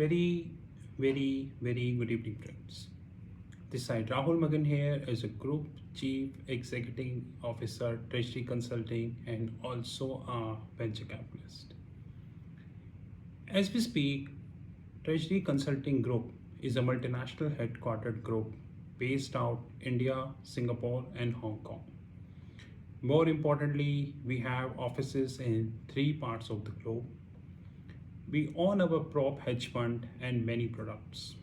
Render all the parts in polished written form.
Very, very good evening, friends. This side Rahul Magan here as a Group Chief Executive Officer, Treasury Consulting, and also a venture capitalist. As we speak, Treasury Consulting Group is a multinational headquartered group based out India, Singapore, and Hong Kong. More importantly, we have offices in three parts of the globe. We own our prop hedge fund and many products.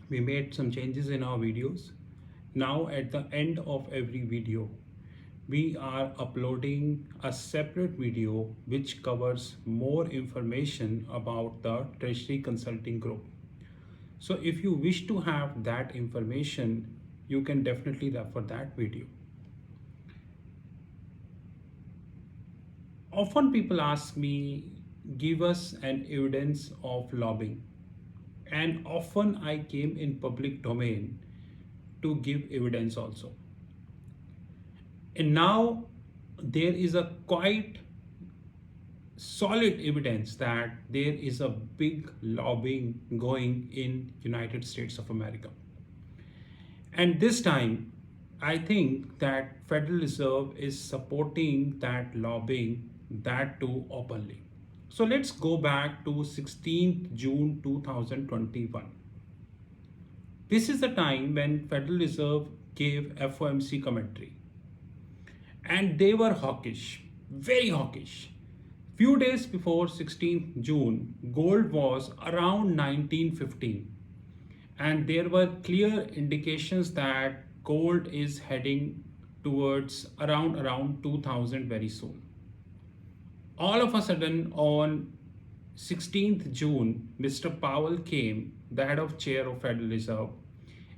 We made some changes in our videos. Now at the end of every video, we are uploading a separate video which covers more information about the Treasury Consulting Group. So if you wish to have that information, you can definitely refer that video. Often people ask me, give us an evidence of lobbying. And often I came in public domain to give evidence also. And now there is a quite solid evidence that there is a big lobbying going in United States of America. And this time, I think that Federal Reserve is supporting that lobbying, that too openly. So let's go back to 16th June 2021. This is the time when Federal Reserve gave FOMC commentary. And they were hawkish, very hawkish. Few days before 16th June, gold was around 1915. And there were clear indications that gold is heading towards around 2000 very soon. All of a sudden on 16th June, Mr. Powell came, the head of chair of Federal Reserve,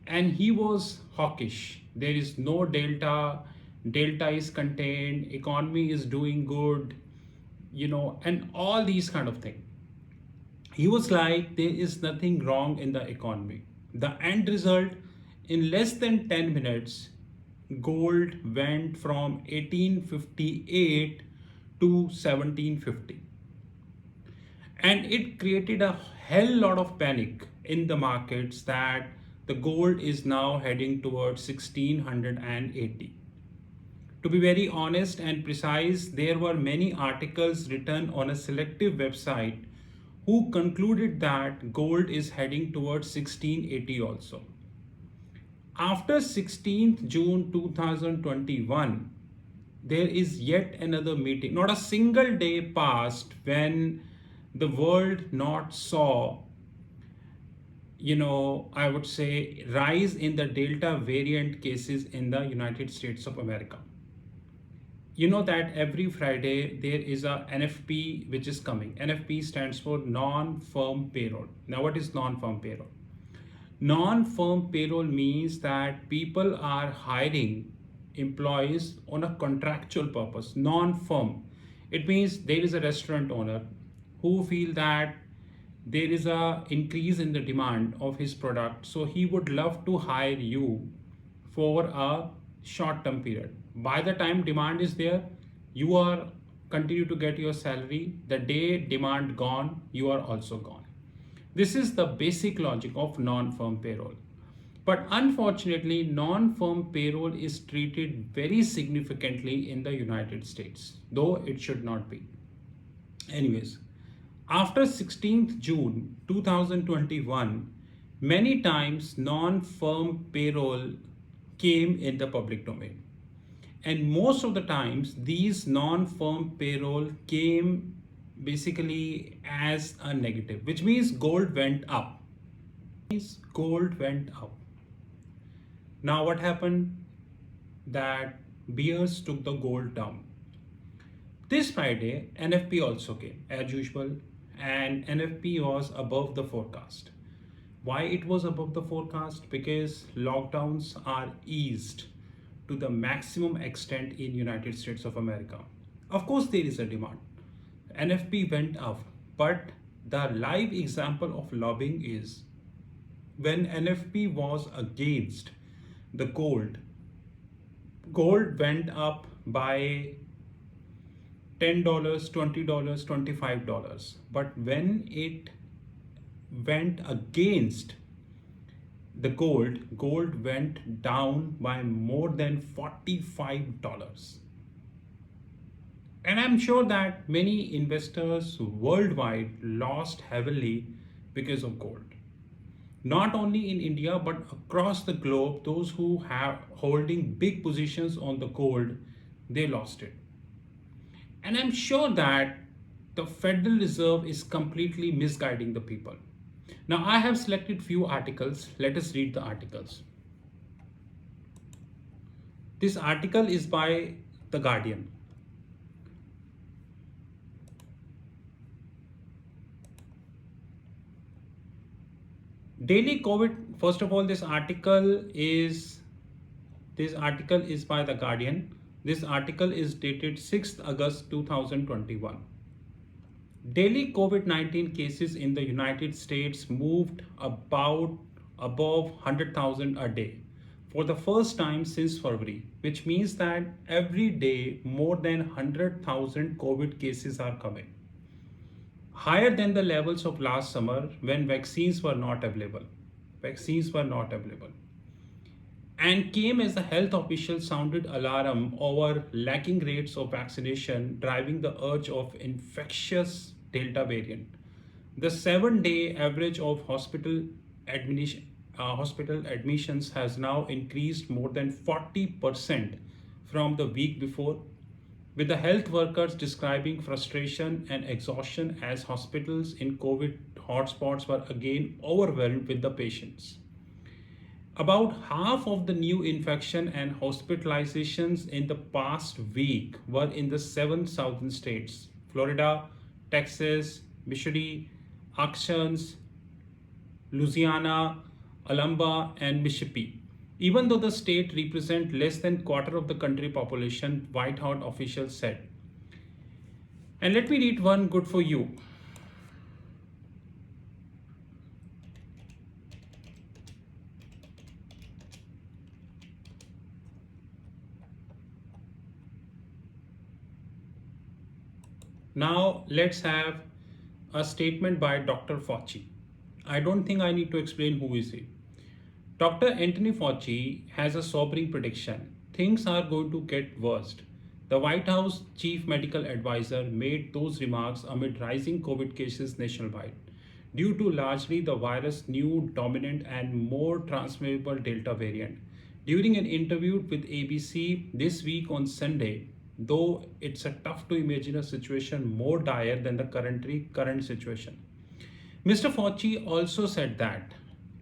and he was hawkish. There is no delta is contained, economy is doing good, and all these kind of things. He was like, there is nothing wrong in the economy. The end result, in less than 10 minutes, gold went from 1858 to 1750. And it created a hell lot of panic in the markets that the gold is now heading towards 1680. To be very honest and precise, there were many articles written on a selective website who concluded that gold is heading towards 1680 also. After 16th June 2021, there is yet another meeting. Not a single day passed when the world not saw, I would say, rise in the Delta variant cases in the United States of America. You know that every Friday there is a NFP which is coming. NFP stands for non-firm payroll. Now what is non-firm payroll? Non-firm payroll means that people are hiring employees on a contractual purpose, non-firm. It means there is a restaurant owner who feel that there is a increase in the demand of his product, so he would love to hire you for a short-term period. By the time demand is there, you are continue to get your salary. The day demand gone, you are also gone. This is the basic logic of non-firm payroll. But unfortunately, non-firm payroll is treated very significantly in the United States, though it should not be. Anyways, after 16th June 2021, many times non-firm payroll came in the public domain. And most of the times, these non-firm payroll came basically as a negative, which means gold went up. Gold went up. Now what happened? That bears took the gold down. This Friday, NFP also came as usual, and NFP was above the forecast. Why it was above the forecast? Because lockdowns are eased to the maximum extent in United States of America. Of course, there is a demand. NFP went up, but the live example of lobbying is when NFP was against the gold went up by $10, $20, $25. But when it went against the gold went down by more than $45. And I'm sure that many investors worldwide lost heavily because of gold. Not only in India but across the globe, those who have holding big positions on the gold, they lost it. And I'm sure that the Federal Reserve is completely misguiding the people. Now I have selected few articles. Let us read the articles. This article is by The Guardian. Daily COVID, first of all, this article is by The Guardian. This article is dated 6th August 2021. Daily COVID-19 cases in the United States moved about above 100,000 a day for the first time since February, which means that every day more than 100,000 COVID cases are coming, higher than the levels of last summer when vaccines were not available. Vaccines were not available. And came as the health officials sounded alarm over lacking rates of vaccination, driving the urge of infectious Delta variant. The 7-day average of hospital admissions has now increased more than 40% from the week before, with the health workers describing frustration and exhaustion as hospitals in COVID hotspots were again overwhelmed with the patients. About half of the new infection and hospitalizations in the past week were in the seven southern states: Florida, Texas, Missouri, Arkansas, Louisiana, Alabama, and Mississippi. Even though the state represents less than quarter of the country population, White House officials said. And let me read one good for you. Now let's have a statement by Dr. Fauci. I don't think I need to explain who is he. Dr. Anthony Fauci has a sobering prediction. Things are going to get worse. The White House chief medical advisor made those remarks amid rising COVID cases nationwide, due to largely the virus' new dominant and more transmissible Delta variant. During an interview with ABC this week on Sunday, though it's a tough to imagine a situation more dire than the current situation. Mr. Fauci also said that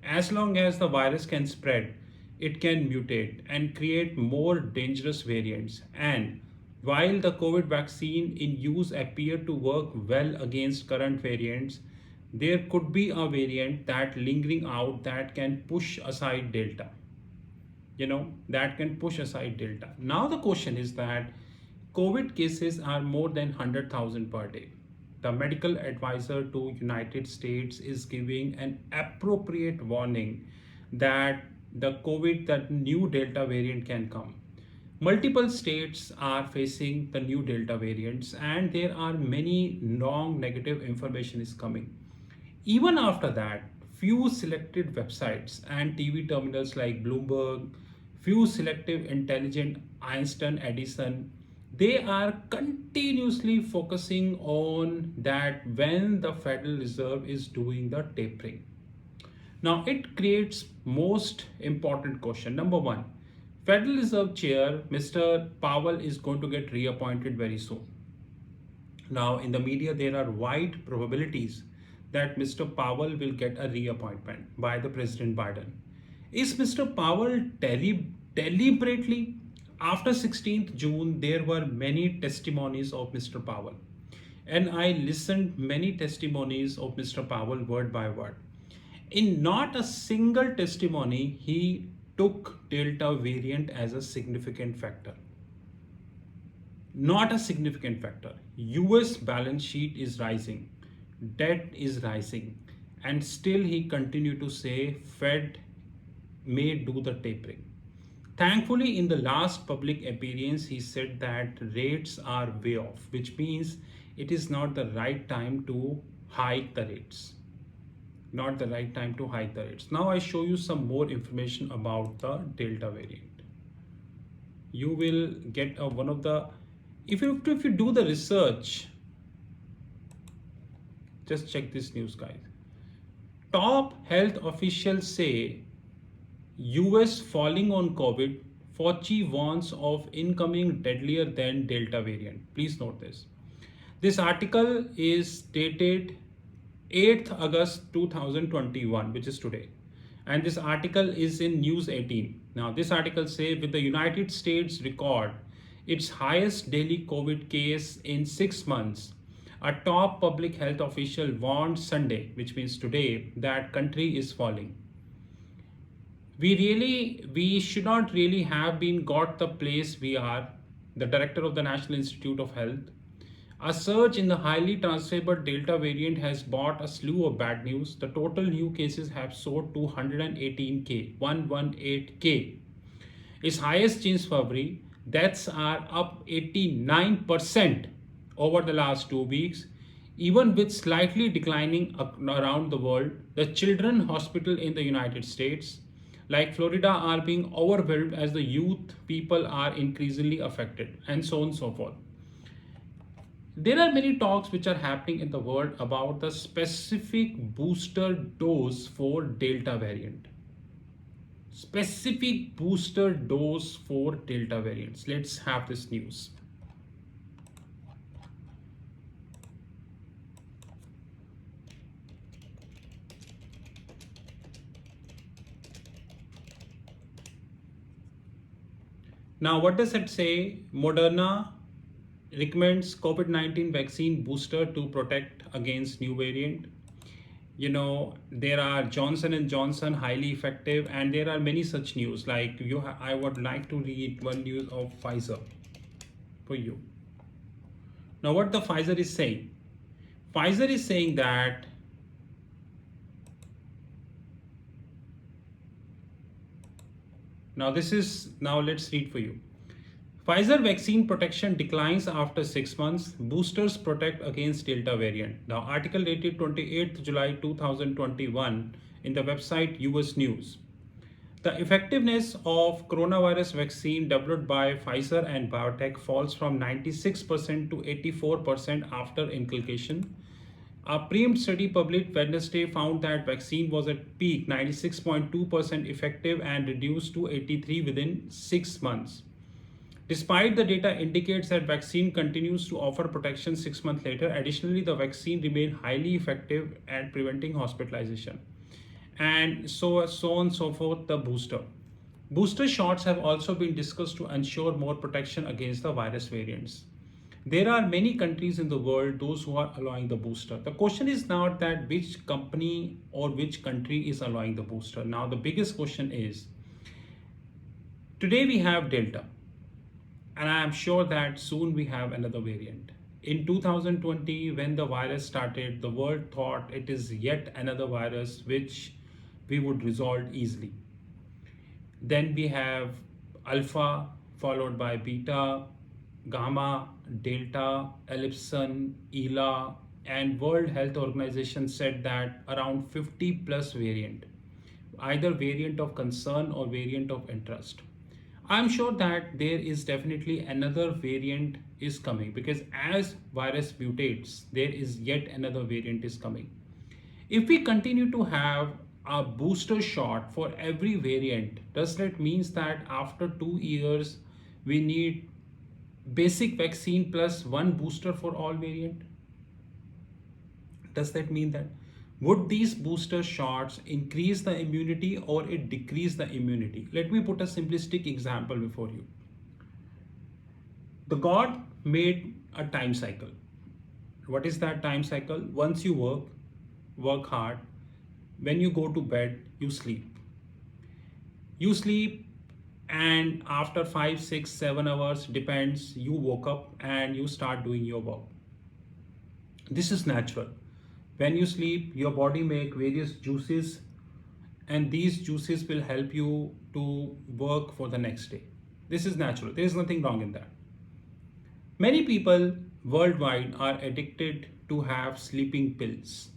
as long as the virus can spread, it can mutate and create more dangerous variants. And while the COVID vaccine in use appear to work well against current variants, there could be a variant that lingering out that can push aside Delta. That can push aside Delta. Now the question is that COVID cases are more than 100,000 per day. The medical advisor to United States is giving an appropriate warning that that new Delta variant can come. Multiple states are facing the new Delta variants, and there are many long negative information is coming. Even after that, few selected websites and TV terminals like Bloomberg, few selective intelligent Einstein Edison, they are continuously focusing on that when the Federal Reserve is doing the tapering. Now it creates most important question. Number one, Federal Reserve Chair Mr. Powell is going to get reappointed very soon. Now in the media there are wide probabilities that Mr. Powell will get a reappointment by the President Biden. Is Mr. Powell deliberately? After 16th June, there were many testimonies of Mr. Powell, and I listened many testimonies of Mr. Powell word by word. In not a single testimony, he took Delta variant as a significant factor. Not a significant factor. US balance sheet is rising, debt is rising, and still he continued to say Fed may do the tapering. Thankfully, in the last public appearance, he said that rates are way off, which means it is not the right time to hike the rates. not the right time to hike the rates. Now I show you some more information about the Delta variant. You will get one of the, if you do the research, just check this news, guys. Top health officials say US falling on COVID. Fauci warns of incoming deadlier than Delta variant. Please note this. This article is dated 8th August 2021, which is today. And this article is in News 18. Now, this article says with the United States record its highest daily COVID case in 6 months, a top public health official warned Sunday, which means today, that country is falling. We should not really have been got the place we are. The director of the National Institute of Health. A surge in the highly transmissible Delta variant has brought a slew of bad news. The total new cases have soared to 118k, 118k. Its highest since February. Deaths are up 89% over the last 2 weeks. Even with slightly declining around the world, the children's hospital in the United States, like Florida, are being overwhelmed as the youth people are increasingly affected, and so on and so forth. There are many talks which are happening in the world about the specific booster dose for Delta variant. Specific booster dose for Delta variants. Let's have this news. Now, what does it say? Moderna recommends COVID-19 vaccine booster to protect against new variant. You know, there are Johnson and Johnson, highly effective, and there are many such news. Like I would like to read one news of Pfizer for you. Now, what the Pfizer is saying? Pfizer is saying that now let's read for you. Pfizer vaccine protection declines after 6 months. Boosters protect against Delta variant. Now, article dated 28th July 2021 in the website US News. The effectiveness of coronavirus vaccine developed by Pfizer and BioNTech falls from 96% to 84% after inculcation. A preempt study published Wednesday found that vaccine was at peak 96.2% effective and reduced to 83% within 6 months. Despite the data indicates that vaccine continues to offer protection 6 months later, additionally, the vaccine remained highly effective at preventing hospitalization. And so on and so forth, the booster. Booster shots have also been discussed to ensure more protection against the virus variants. There are many countries in the world, those who are allowing the booster. The question is not that which company or which country is allowing the booster. Now, the biggest question is, today we have Delta. And I am sure that soon we have another variant. In 2020, when the virus started, the world thought it is yet another virus which we would resolve easily. Then we have Alpha, followed by Beta, Gamma, Delta, Ellipson, ELA, and World Health Organization said that around 50 plus variant, either variant of concern or variant of interest. I'm sure that there is definitely another variant is coming, because as virus mutates, there is yet another variant is coming. If we continue to have a booster shot for every variant, does that means that after 2 years we need basic vaccine plus one booster for all variant? Does that mean that would these booster shots increase the immunity or it decrease the immunity? Let me put a simplistic example before you. The God made a time cycle. What is that time cycle? Once you work hard, when you go to bed, you sleep. You sleep, and after 5, 6, 7 hours, depends, you woke up and you start doing your work. This is natural. When you sleep, your body make various juices, and these juices will help you to work for the next day. This is natural. There is nothing wrong in that. Many people worldwide are addicted to have sleeping pills.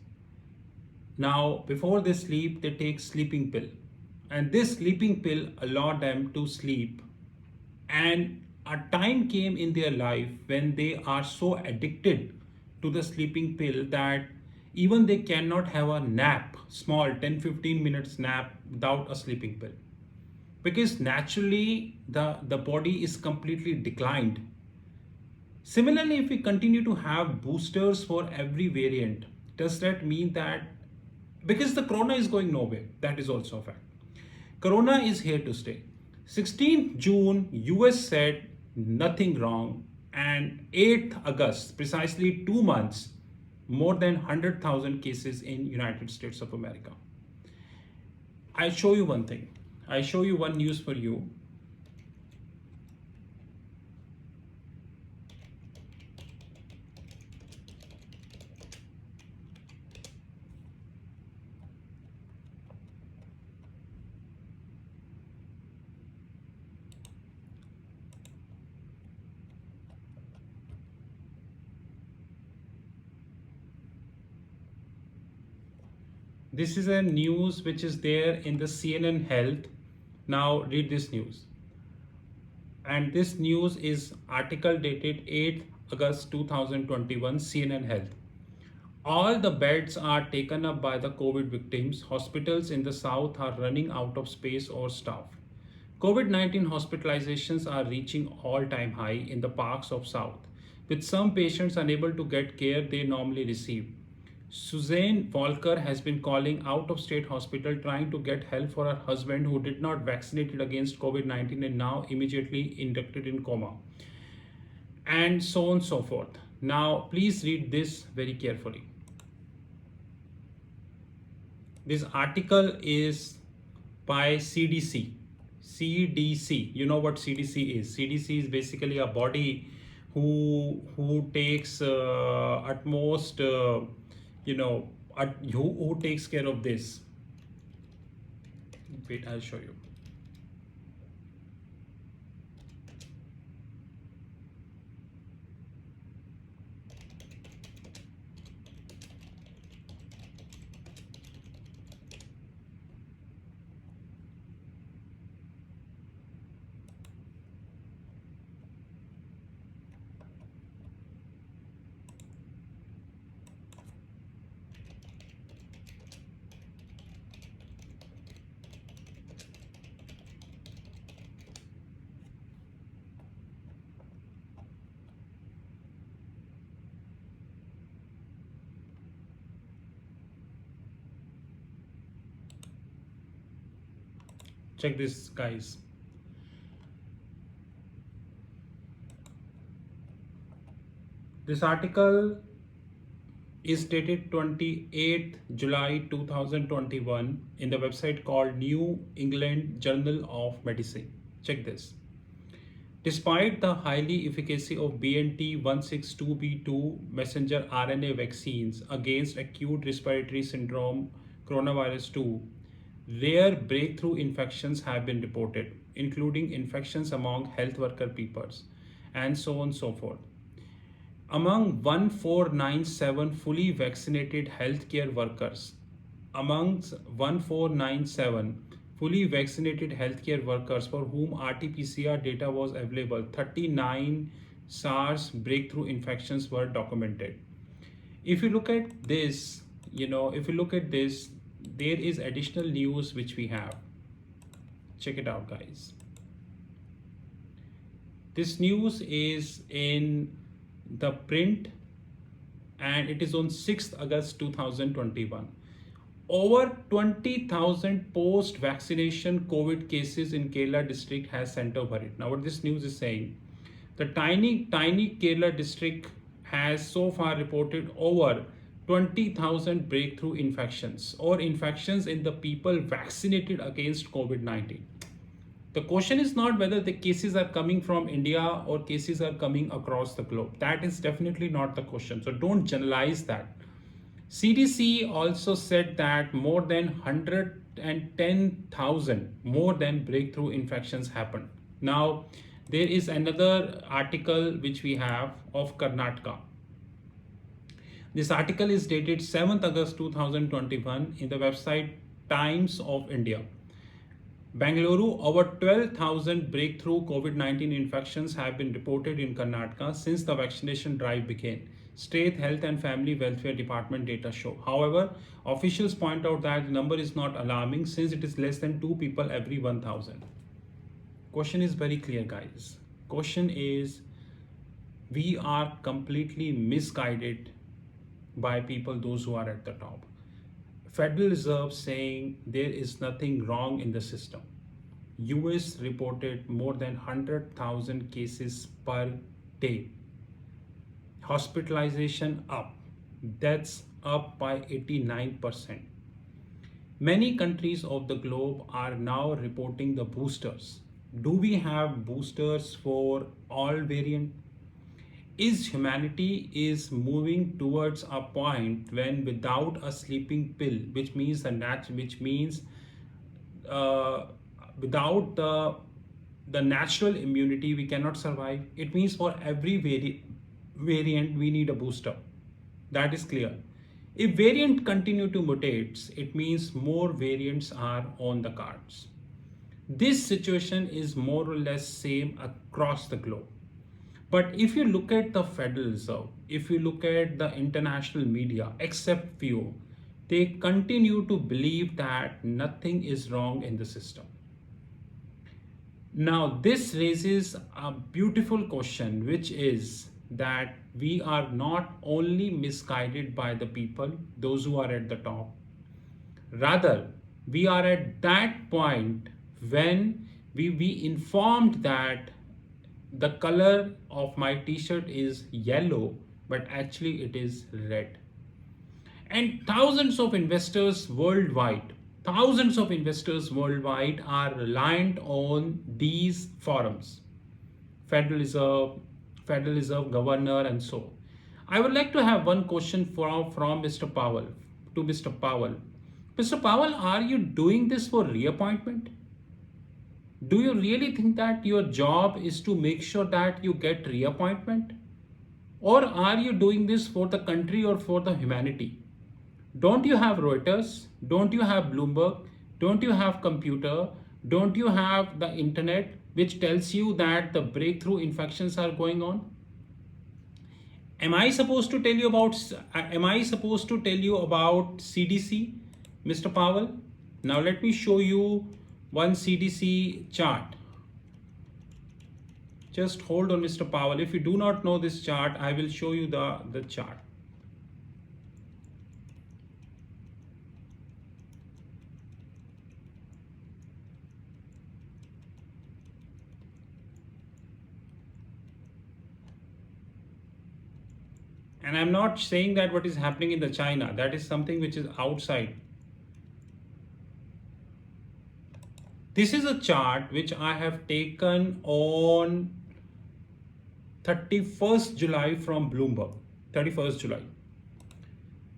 Now, before they sleep, they take sleeping pill, and this sleeping pill allow them to sleep. And a time came in their life when they are so addicted to the sleeping pill that even they cannot have a nap, small 10-15 minutes nap without a sleeping pill, because naturally the body is completely declined. Similarly, if we continue to have boosters for every variant, does that mean that, because the corona is going nowhere, that is also a fact. Corona is here to stay. 16th June, US said nothing wrong, and 8th August, precisely 2 months, more than 100,000 cases in United States of America. I show you one thing. I show you one news for you. This is a news which is there in the CNN Health. Now read this news. And this news is article dated 8th August 2021, CNN Health. All the beds are taken up by the COVID victims. Hospitals in the south are running out of space or staff. COVID-19 hospitalizations are reaching all-time high in the parts of south, with some patients unable to get care they normally receive. Suzanne Walker has been calling out of state hospital trying to get help for her husband who did not vaccinated against COVID-19 and now immediately inducted in coma, and so on and so forth. Now please read this very carefully. This article is by CDC. CDC, you know what CDC is. CDC is basically a body who takes utmost who takes care of this. Wait, I'll show you. Check this, guys. This article is dated 28th July 2021 in the website called New England Journal of Medicine. Check this. Despite the highly efficacy of BNT162b2 messenger RNA vaccines against acute respiratory syndrome coronavirus 2, rare breakthrough infections have been reported, including infections among health worker peepers, and so on and so forth. Among 1497 fully vaccinated healthcare workers, amongst 1497 fully vaccinated healthcare workers for whom RT-PCR data was available, 39 SARS breakthrough infections were documented. If you look at this, there is additional news which we have. Check it out, guys. This news is in the print and it is on 6th August 2021. Over 20,000 post-vaccination COVID cases in Kerala district has sent over it. Now what this news is saying, the tiny Kerala district has so far reported over 20,000 breakthrough infections or infections in the people vaccinated against COVID-19. The question is not whether the cases are coming from India or cases are coming across the globe. That is definitely not the question. So don't generalize that. CDC also said that more than 110,000 more than breakthrough infections happened. Now, there is another article which we have of Karnataka. This article is dated 7th August 2021 in the website Times of India. Bangalore, over 12,000 breakthrough COVID-19 infections have been reported in Karnataka since the vaccination drive began. State Health and Family Welfare Department data show. However, officials point out that the number is not alarming since it is less than 2 people every 1,000. Question is very clear, guys. Question is, we are completely misguided by people, those who are at the top. Federal Reserve saying there is nothing wrong in the system. US reported more than 100,000 cases per day. Hospitalization up, deaths up by 89%. Many countries of the globe are now reporting the boosters. Do we have boosters for all variant? Is humanity is moving towards a point when without a sleeping pill, which means without the natural immunity we cannot survive. It means for every variant we need a booster. That is clear. If variant continue to mutate, it means more variants are on the cards. This situation is more or less same across the globe. But if you look at the Federal Reserve, if you look at the international media, except few, they continue to believe that nothing is wrong in the system. Now, this raises a beautiful question, which is that we are not only misguided by the people, those who are at the top, rather, we are at that point when we informed that the color of my t-shirt is yellow, but actually it is red. And thousands of investors worldwide are reliant on these forums, Federal Reserve Governor, and so. I would like to have one question from Mr. Powell to Mr. Powell. Mr. Powell, are you doing this for reappointment? Do you really think that your job is to make sure that you get reappointment? Or are you doing this for the country or for the humanity? Don't you have Reuters? Don't you have Bloomberg? Don't you have computer? Don't you have the internet which tells you that the breakthrough infections are going on? Am I supposed to tell you about CDC, Mr. Powell? Now let me show you one CDC chart. Just hold on, Mr. Powell. If you do not know this chart, I will show you the chart. And I'm not saying that what is happening in the China, that is something which is outside. This is a chart which I have taken on 31st July from Bloomberg, 31st July.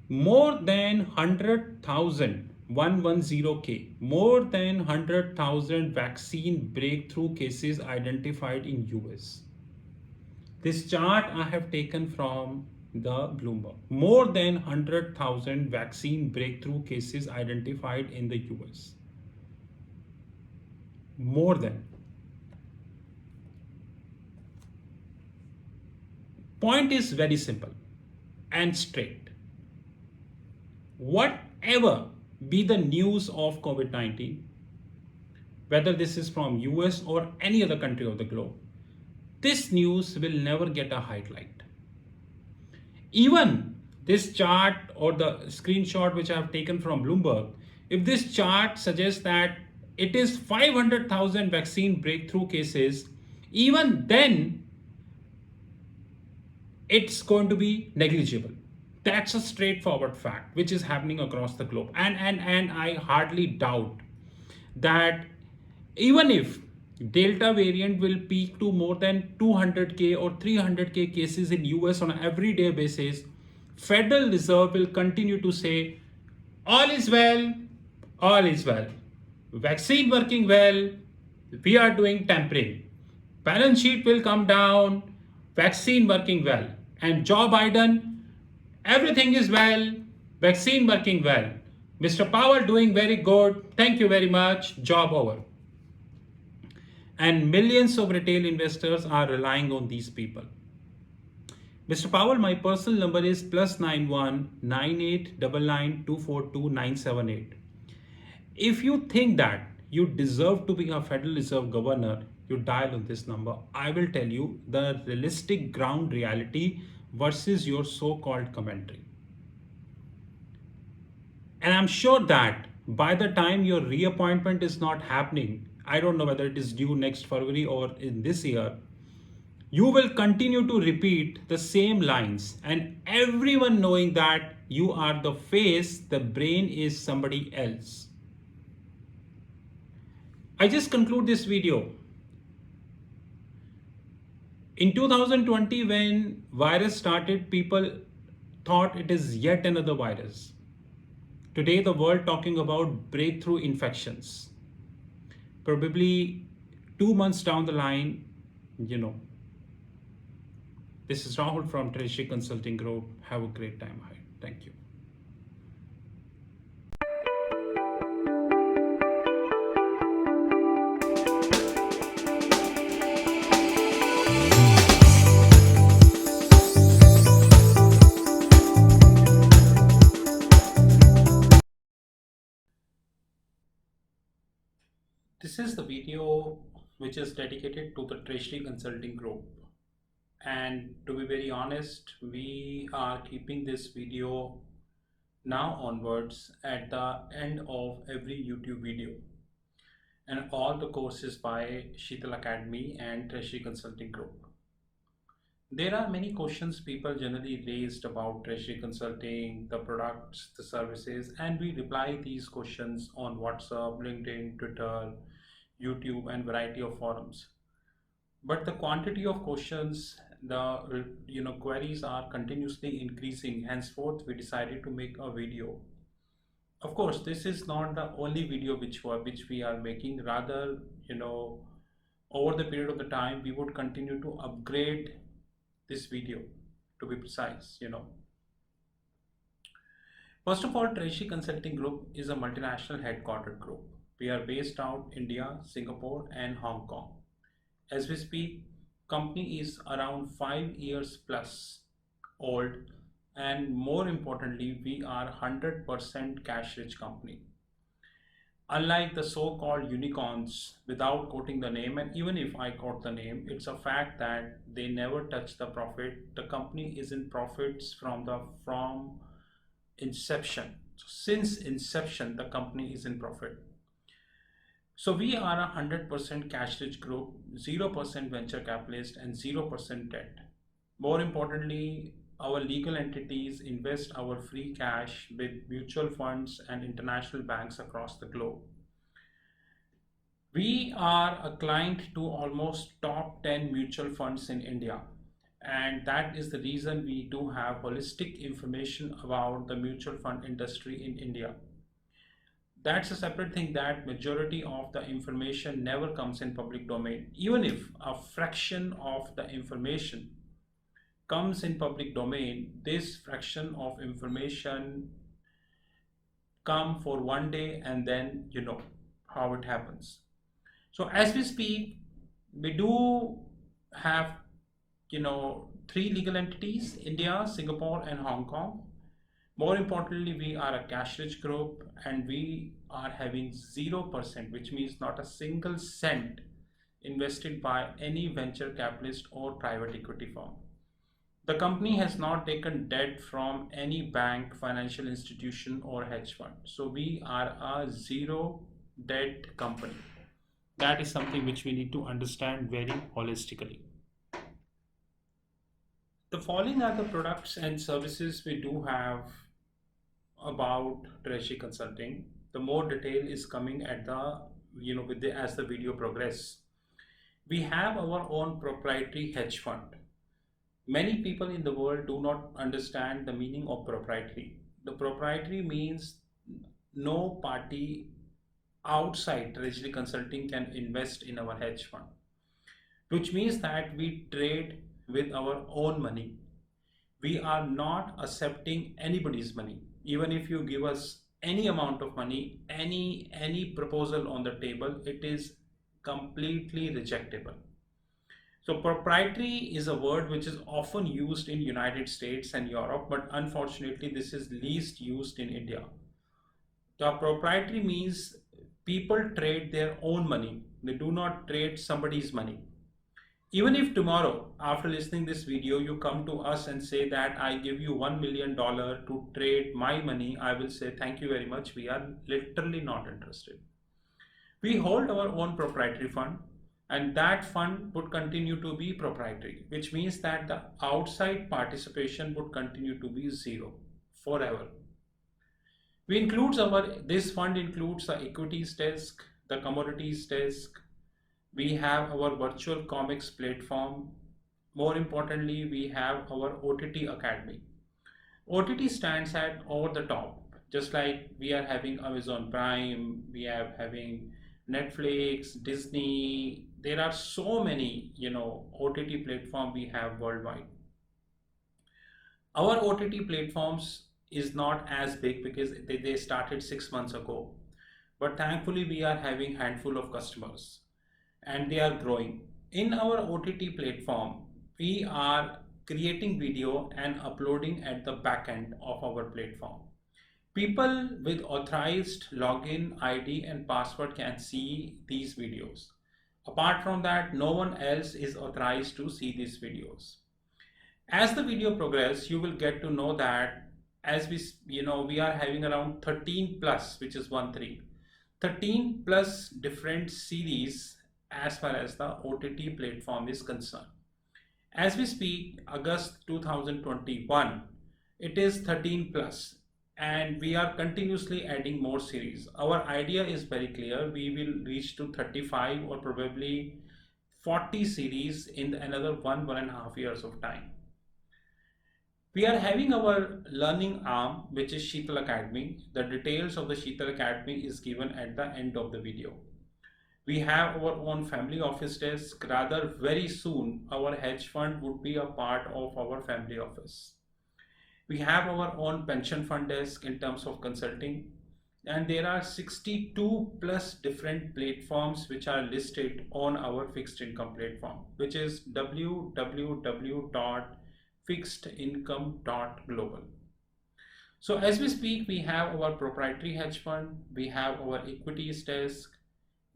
More than 100,000, 110K, more than 100,000 vaccine breakthrough cases identified in US. This chart I have taken from the Bloomberg. More than 100,000 vaccine breakthrough cases identified in the US. More than. Point is very simple and straight. Whatever be the news of COVID-19, whether this is from US or any other country of the globe, this news will never get a highlight. Even this chart or the screenshot which I have taken from Bloomberg, if this chart suggests that it is 500,000 vaccine breakthrough cases, even then it's going to be negligible. That's a straightforward fact which is happening across the globe. And I hardly doubt that even if Delta variant will peak to more than 200K or 300K cases in US on an everyday basis, Federal Reserve will continue to say, all is well, all is well. Vaccine working well, we are doing tampering. Balance sheet will come down, vaccine working well. And Joe Biden Everything is well. Vaccine working well. Mr. Powell doing very good. Thank you very much. Job over. And millions of retail investors are relying on these people. Mr. Powell, my personal number is +91 9899 242 978. If you think that you deserve to be a Federal Reserve governor, you dial on this number. I will tell you the realistic ground reality versus your so called commentary. And I'm sure that by the time your reappointment is not happening, I don't know whether it is due next February or in this year, you will continue to repeat the same lines, and everyone knowing that you are the face, the brain is somebody else. I just conclude this video. In 2020, when virus started, people thought it is yet another virus. Today, the world talking about breakthrough infections. Probably 2 months down the line, you know. This is Rahul from Treasury Consulting Group. Have a great time ahead. Thank you. This is the video which is dedicated to the Treasury Consulting Group. And to be very honest, we are keeping this video now onwards at the end of every YouTube video. And all the courses by Sheetal Academy and Treasury Consulting Group. There are many questions people generally raised about Treasury Consulting, the products, the services, and we reply these questions on WhatsApp, LinkedIn, Twitter, YouTube, and variety of forums. But the quantity of questions, the queries are continuously increasing. Henceforth, we decided to make a video. Of course, this is not the only video which we are making. Rather, over the period of the time, we would continue to upgrade this video, to be precise. First of all, Treasury Consulting Group is a multinational headquartered group. We are based out India, Singapore, and Hong Kong. As we speak, company is around 5 years plus old, and more importantly, we are 100% cash rich company. Unlike the so-called unicorns, without quoting the name, and even if I quote the name, it's a fact that they never touch the profit. The company is in profits from inception. So since inception, the company is in profit. So we are a 100% cash rich group, 0% venture capitalist, and 0% debt. More importantly, our legal entities invest our free cash with mutual funds and international banks across the globe. We are a client to almost top 10 mutual funds in India. And that is the reason we do have holistic information about the mutual fund industry in India. That's a separate thing, that majority of the information never comes in public domain. Even if a fraction of the information comes in public domain, this fraction of information come for one day and then you know how it happens. So as we speak, we do have three legal entities: India, Singapore, and Hong Kong. More importantly, we are a cash rich group and we are having 0%, which means not a single cent invested by any venture capitalist or private equity firm. The company has not taken debt from any bank, financial institution, or hedge fund. So we are a zero debt company. That is something which we need to understand very holistically. The following are the products and services we do have about Treasury Consulting. The more detail is coming at the as the video progress. We have our own proprietary hedge fund. Many people in the world do not understand the meaning of proprietary. The proprietary means no party outside Treasury Consulting can invest in our hedge fund, which means that we trade with our own money. We are not accepting anybody's money. Even if you give us any amount of money, any proposal on the table, it is completely rejectable. So proprietary is a word which is often used in United States and Europe, but unfortunately this is least used in India. The proprietary means people trade their own money. They do not trade somebody's money. Even if tomorrow, after listening this video, you come to us and say that I give you $1 million to trade my money, I will say thank you very much. We are literally not interested. We hold our own proprietary fund, and that fund would continue to be proprietary, which means that the outside participation would continue to be zero forever. This fund includes the equities desk, the commodities desk. We have our virtual comics platform. More importantly, we have our OTT Academy. OTT stands at over the top, just like we are having Amazon Prime, we are having Netflix, Disney. There are so many, OTT platform we have worldwide. Our OTT platforms is not as big because they started 6 months ago, but thankfully we are having handful of customers and they are growing. In our OTT platform, we are creating video and uploading at the back end of our platform. People with authorized login ID and password can see these videos. Apart from that, no one else is authorized to see these videos. As the video progresses, you will get to know that as we are having around 13 plus, which is 1 3, 13 plus different series as far as the OTT platform is concerned. As we speak, August 2021, it is 13 plus, and we are continuously adding more series. Our idea is very clear. We will reach to 35 or probably 40 series in another 1.5 years of time. We are having our learning arm, which is Sheetal Academy. The details of the Sheetal Academy is given at the end of the video. We have our own family office desk. Rather, very soon, our hedge fund would be a part of our family office. We have our own pension fund desk in terms of consulting. And there are 62 plus different platforms which are listed on our fixed income platform, which is www.fixedincome.global. So as we speak, we have our proprietary hedge fund, we have our equities desk,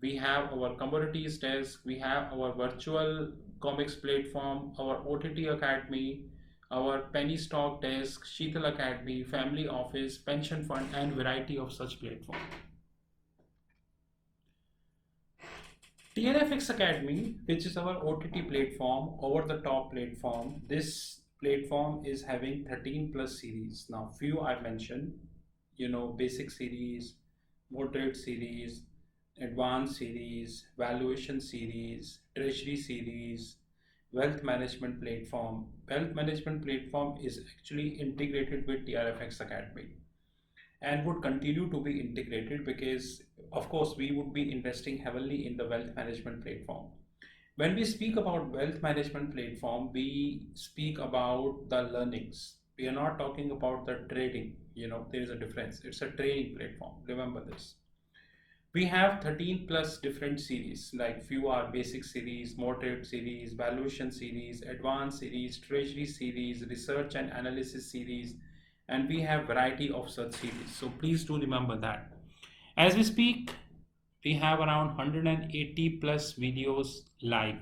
we have our commodities desk, we have our virtual comics platform, our OTT Academy, our penny stock desk, Sheetal Academy, family office, pension fund, and variety of such platforms. TRFX Academy, which is our OTT platform, over the top platform. This platform is having 13 plus series. Now, few I mentioned, basic series, moderate series, advanced series, valuation series, treasury series, wealth management platform. Wealth management platform is actually integrated with TRFX Academy and would continue to be integrated because of course we would be investing heavily in the wealth management platform. When we speak about wealth management platform, we speak about the learnings. We are not talking about the trading. There is a difference. It's a trading platform. Remember this. We have 13 plus different series, like few are basic series, moderate series, valuation series, advanced series, treasury series, research and analysis series, and we have variety of such series. So please do remember that. As we speak, we have around 180 plus videos live.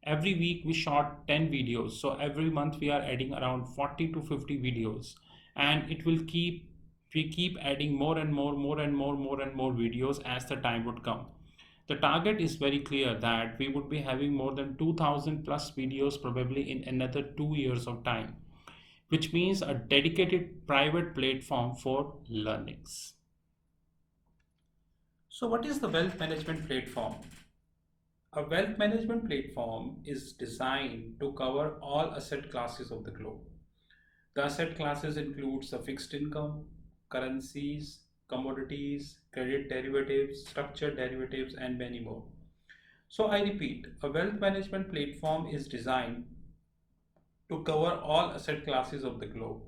Every week we shot 10 videos. So every month we are adding around 40 to 50 videos, and we keep adding more and more videos as the time would come. The target is very clear that we would be having more than 2000 plus videos probably in another 2 years of time, which means a dedicated private platform for learnings. So what is the wealth management platform? A wealth management platform is designed to cover all asset classes of the globe. The asset classes includes the fixed income, currencies, commodities, credit derivatives, structured derivatives, and many more. So I repeat, a wealth management platform is designed to cover all asset classes of the globe.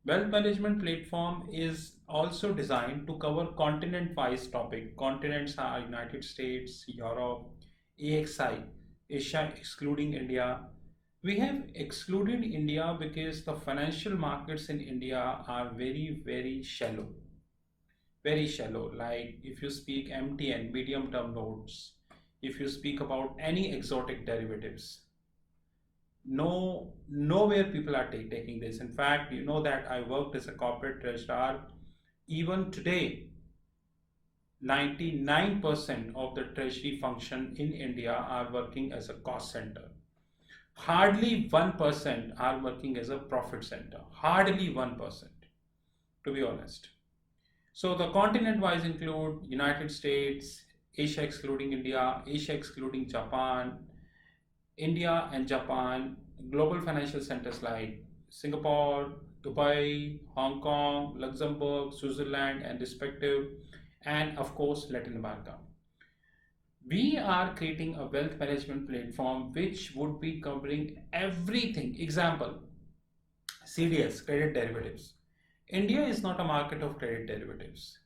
Wealth management platform is also designed to cover continent-wise topic. Continents are United States, Europe, AXI, Asia excluding India. We have excluded India because the financial markets in India are very, very shallow. Very shallow. Like if you speak MTN, medium term notes, if you speak about any exotic derivatives, nowhere people are taking this. In fact, you know that I worked as a corporate registrar. Even today, 99% of the treasury function in India are working as a cost center. Hardly 1% are working as a profit center. Hardly 1%, to be honest. So the continent wise include United States, Asia excluding India, Asia excluding Japan, India and Japan, global financial centers like Singapore, Dubai, Hong Kong, Luxembourg, Switzerland, and respective, and of course Latin America. We are creating a wealth management platform which would be covering everything. Example, CDS, credit derivatives. India is not a market of credit derivatives.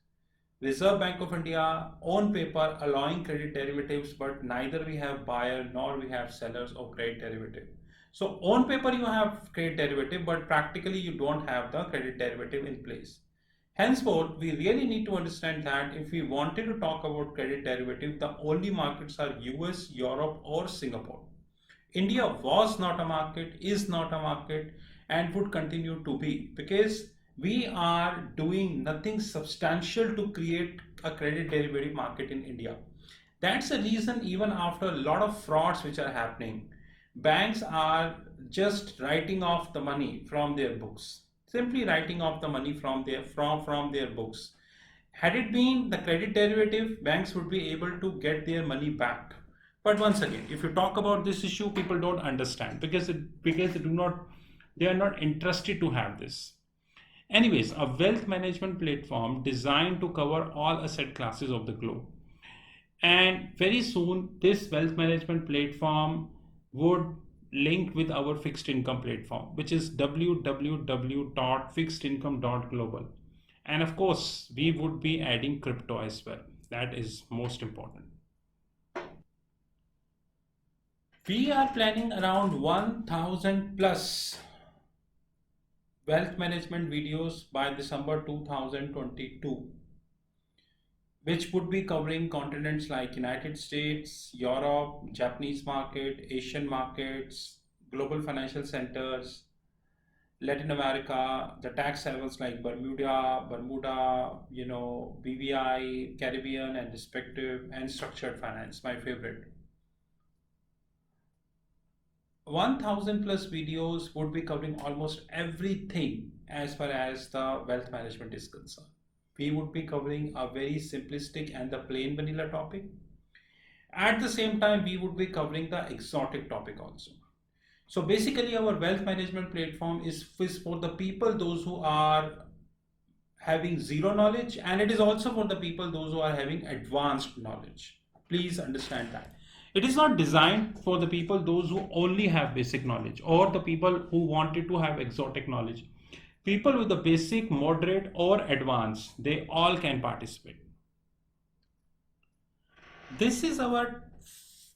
Reserve Bank of India on paper allowing credit derivatives, but neither we have buyer nor we have sellers of credit derivative. So on paper you have credit derivative, but practically you don't have the credit derivative in place. Henceforth, we really need to understand that if we wanted to talk about credit derivative, the only markets are US, Europe, or Singapore. India was not a market, is not a market, and would continue to be because we are doing nothing substantial to create a credit derivative market in India. That's the reason, even after a lot of frauds which are happening, banks are just writing off the money from their books. Simply writing off the money from their books. Had it been the credit derivative, banks would be able to get their money back. But once again, if you talk about this issue, people don't understand because they are not interested to have this. Anyways, a wealth management platform designed to cover all asset classes of the globe. And very soon, this wealth management platform would link with our fixed income platform, which is www.fixedincome.global. And of course, we would be adding crypto as well. That is most important. We are planning around 1000 plus wealth management videos by December 2022, which would be covering continents like United States, Europe, Japanese market, Asian markets, global financial centers, Latin America, the tax havens like Bermuda, BVI, Caribbean and respective, and structured finance, my favorite. 1000 plus videos would be covering almost everything as far as the wealth management is concerned. We would be covering a very simplistic and the plain vanilla topic. At the same time, we would be covering the exotic topic also. So basically, our wealth management platform is for the people, those who are having zero knowledge, and it is also for the people, those who are having advanced knowledge. Please understand that. It is not designed for the people, those who only have basic knowledge or the people who wanted to have exotic knowledge. People with the basic, moderate, or advanced, they all can participate. This is our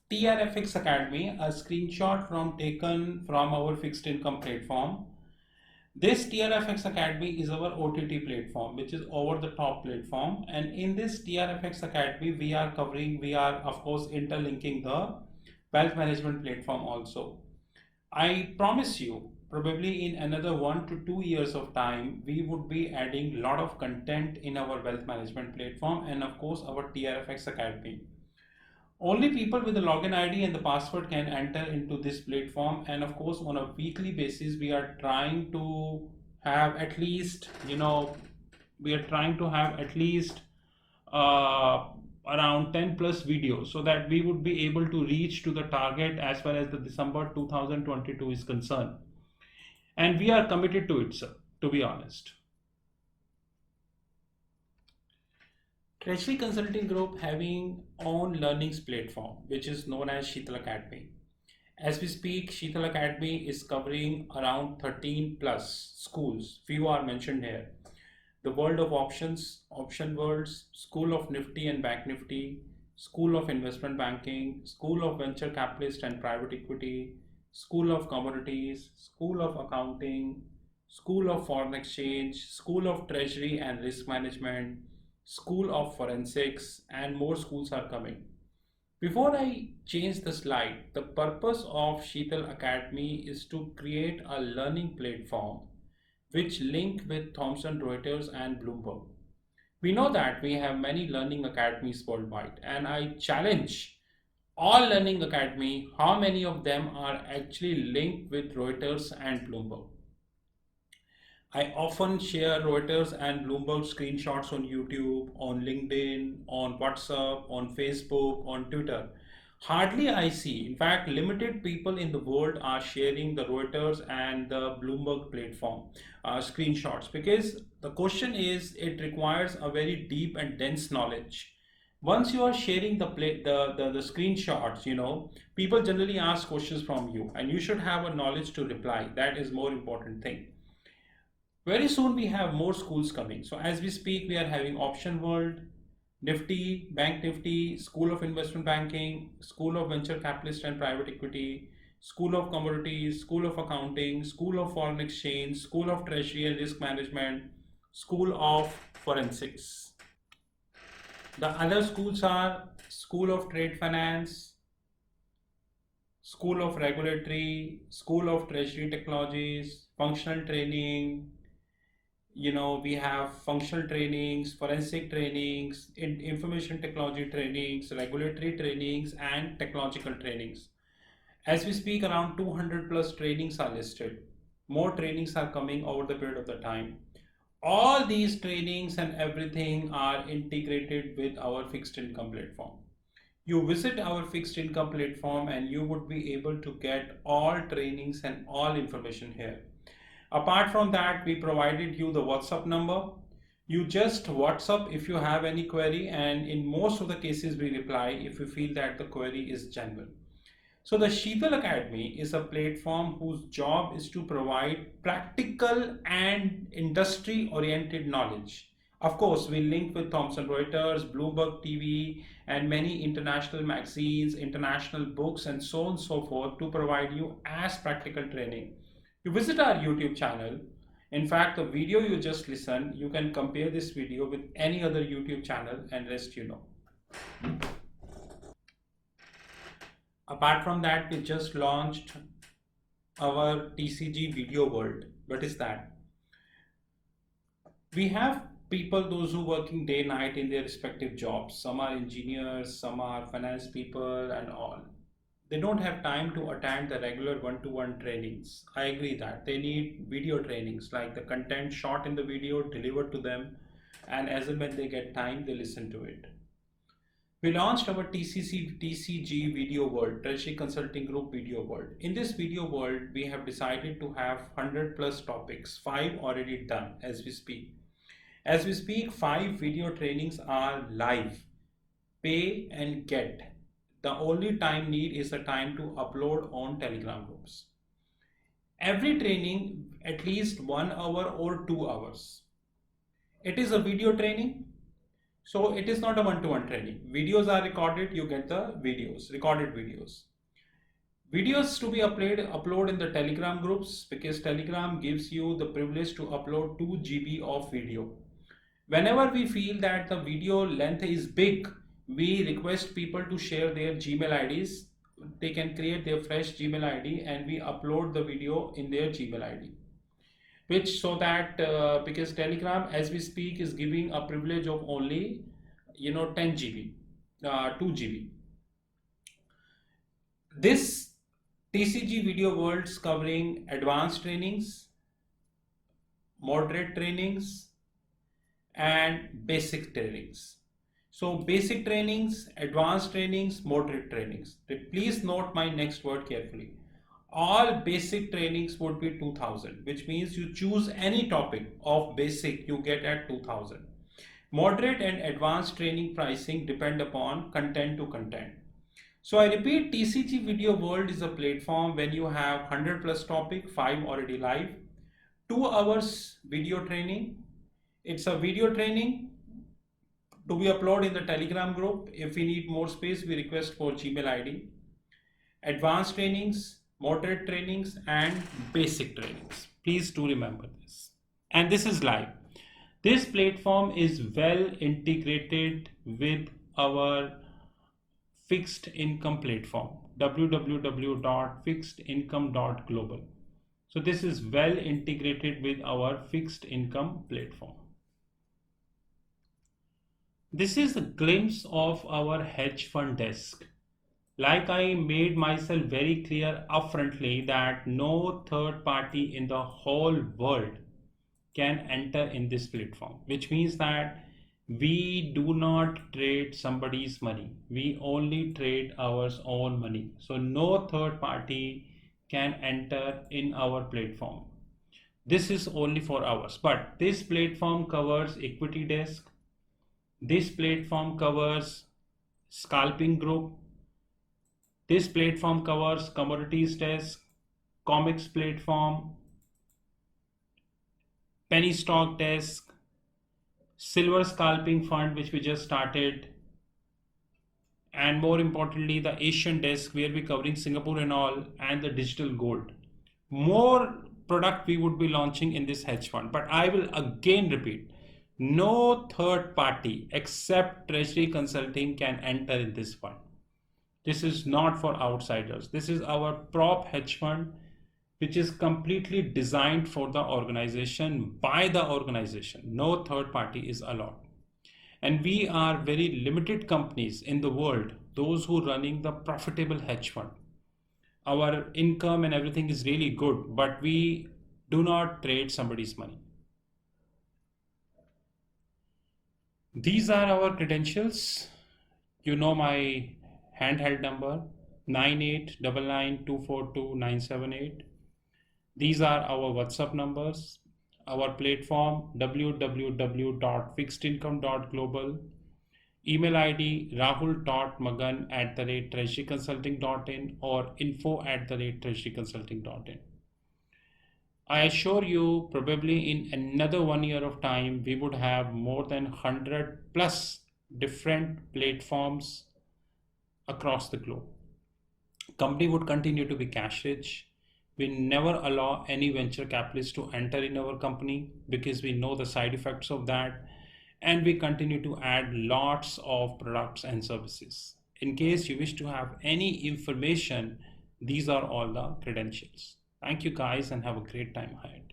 TRFX Academy, a screenshot taken from our fixed income platform. This TRFX Academy is our OTT platform, which is over the top platform. And in this TRFX Academy, we are of course interlinking the wealth management platform also. I promise you, probably in another 1 to 2 years of time, we would be adding a lot of content in our wealth management platform and of course our TRFX Academy. Only people with the login ID and the password can enter into this platform, and of course on a weekly basis we are trying to have at least around 10 plus videos so that we would be able to reach to the target as far as the December 2022 is concerned, and we are committed to it, sir, to be honest. Treasury Consulting Group having own learnings platform, which is known as Sheetal Academy. As we speak, Sheetal Academy is covering around 13 plus schools. Few are mentioned here. The World of Options, Option Worlds, School of Nifty and Bank Nifty, School of Investment Banking, School of Venture Capitalist and Private Equity, School of Commodities, School of Accounting, School of Foreign Exchange, School of Treasury and Risk Management, School of Forensics, and more schools are coming. Before I change the slide, the purpose of Sheetal Academy is to create a learning platform which link with Thomson Reuters and Bloomberg. We know that we have many learning academies worldwide, and I challenge all learning academy how many of them are actually linked with Reuters and Bloomberg. I often share Reuters and Bloomberg screenshots on YouTube, on LinkedIn, on WhatsApp, on Facebook, on Twitter. Hardly I see, in fact, limited people in the world are sharing the Reuters and the Bloomberg platform screenshots, because the question is it requires a very deep and dense knowledge. Once you are sharing the screenshots, people generally ask questions from you, and you should have a knowledge to reply. That is more important thing. Very soon we have more schools coming. So as we speak, we are having Option World, Nifty, Bank Nifty, School of Investment Banking, School of Venture Capitalist and Private Equity, School of Commodities, School of Accounting, School of Foreign Exchange, School of Treasury and Risk Management, School of Forensics. The other schools are School of Trade Finance, School of Regulatory, School of Treasury Technologies, Functional Training. We have functional trainings, forensic trainings, information technology trainings, regulatory trainings, and technological trainings. As we speak, around 200 plus trainings are listed. More trainings are coming over the period of the time. All these trainings and everything are integrated with our fixed income platform. You visit our fixed income platform and you would be able to get all trainings and all information here. Apart from that, we provided you the WhatsApp number. You just WhatsApp if you have any query, and in most of the cases we reply if we feel that the query is genuine. So the Sheetal Academy is a platform whose job is to provide practical and industry oriented knowledge. Of course, we link with Thomson Reuters, Bloomberg TV, and many international magazines, international books, and so on and so forth to provide you as practical training. You visit our YouTube channel. In fact, the video you just listened, you can compare this video with any other YouTube channel and rest you know. Apart from that, we just launched our TCG Video World. What is that? We have people, those who working day night in their respective jobs. Some are engineers, some are finance people and all. They don't have time to attend the regular one-to-one trainings. I agree that they need video trainings, like the content shot in the video delivered to them, and as and when they get time, they listen to it. We launched our TCG Video World, Treasury Consulting Group Video World. In this video world, we have decided to have 100 plus topics, 5 already done as we speak. As we speak, 5 video trainings are live, pay and get. The only time need is the time to upload on Telegram groups. Every training at least 1 hour or 2 hours. It is a video training, so it is not a one-to-one training. Videos are recorded, you get the videos, recorded videos. Videos to be upload in the Telegram groups, because Telegram gives you the privilege to upload 2 GB of video. Whenever we feel that the video length is big, we request people to share their Gmail IDs. They can create their fresh Gmail ID and we upload the video in their Gmail ID. Which so that because Telegram as we speak is giving a privilege of only 10 GB, 2 GB. This TCG Video World's covering advanced trainings, moderate trainings, and basic trainings. So basic trainings, advanced trainings, moderate trainings. Please note my next word carefully. All basic trainings would be 2000, which means you choose any topic of basic, you get at 2000. Moderate and advanced training pricing depend upon content to content. So I repeat, TCG Video World is a platform when you have 100 plus topic, 5 already live, 2 hours video training. It's a video training to be uploaded in the Telegram group. If we need more space, we request for Gmail ID. Advanced trainings, moderate trainings, and basic trainings. Please do remember this. And this is live. This platform is well integrated with our fixed income platform, www.fixedincome.global. So this is well integrated with our fixed income platform. This is a glimpse of our hedge fund desk. Like I made myself very clear upfrontly that no third party in the whole world can enter in this platform, which means that we do not trade somebody's money. We only trade our own money. So no third party can enter in our platform. This is only for ours, but this platform covers equity desk. This platform covers scalping group. This platform covers commodities desk, comics platform, penny stock desk, silver scalping fund, which we just started, and more importantly, the Asian desk where we're covering Singapore and all, and the digital gold. More product we would be launching in this hedge fund, but I will again repeat, no third party except Treasury Consulting can enter in this fund. This is not for outsiders. This is our prop hedge fund, which is completely designed for the organization, by the organization. No third party is allowed. And we are very limited companies in the world, those who are running the profitable hedge fund. Our income and everything is really good, but we do not trade somebody's money. These are our credentials. You know my handheld number, 9899242978. These are our WhatsApp numbers, our platform www.fixedincome.global, email ID rahul.magan@treasuryconsulting.in or info@treasuryconsulting.in. I assure you, probably in another 1 year of time, we would have more than 100 plus different platforms across the globe. Company would continue to be cash rich. We never allow any venture capitalists to enter in our company because we know the side effects of that. And we continue to add lots of products and services. In case you wish to have any information, these are all the credentials. Thank you guys and have a great time ahead.